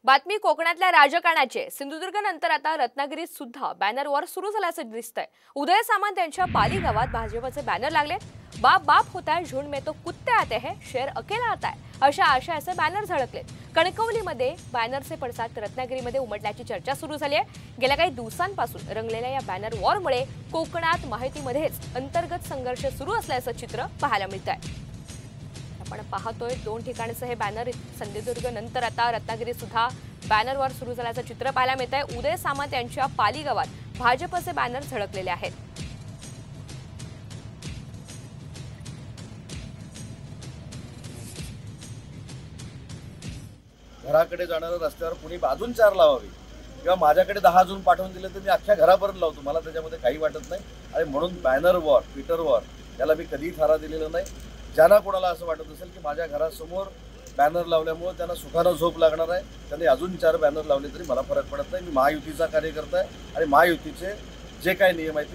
बातमी कोकणातल्या राजकारणाची सिंधुदुर्ग नंतर आता रत्नागिरीत सुद्धा बॅनर वॉर सुरू झाल्याचं दिसतंय। उदय सामंत यांच्या पाली गावात भाजपचे बॅनर लागले। बाप बाप होता है झुंड में तो कुत्ते आते हैं, शेर अकेला आता है अशा आशयाचे बॅनर झळकलेत। कणकवलीमध्ये बॅनरचे पडसाद रत्नागिरीमध्ये उमटण्याची चर्चा सुरू झाली आहे। गेल्या काही दिवसांपासून रंगलेल्या या बॅनर वॉरमुळे कोकणात माहितीमध्येच अंतर्गत संघर्ष सुरू असल्याचं चित्र पाहायला मिळतंय। आपण पाहतोय दोन ठिकाणचे हे बॅनर सिंधुदुर्ग नंतर आता रत्नागिरीत सुद्धा बॅनरवर सुरू झाल्याचं चित्र पाहायला मिळतंय। उदय सामंत यांच्या पाली गावात भाजपचे बॅनर झळकलेले आहेत। घराकडे जाणाऱ्या रस्त्यावर कुणी बाजून चार लावावी किंवा माझ्याकडे 10 अजून पाठवून दिले तर मी अख्ख्या घरापर्यंत लावतो, मला त्याच्यामध्ये काही वाटत नाही। आणि म्हणून बॅनर वॉर, ट्विटर वॉर याला मी कधीही थारा दिलेला नाही। ज्यांना कोणाला असं वाटत असेल की माझ्या घरासमोर बॅनर लावल्यामुळे त्यांना सुखानं झोप लागणार आहे, त्यांनी अजून 4 बॅनर लावले तरी मला फरक पडत नाही। मी महायुतीचा कार्यकर्ता आहे आणि महायुतीचे जे काही नियम आहेत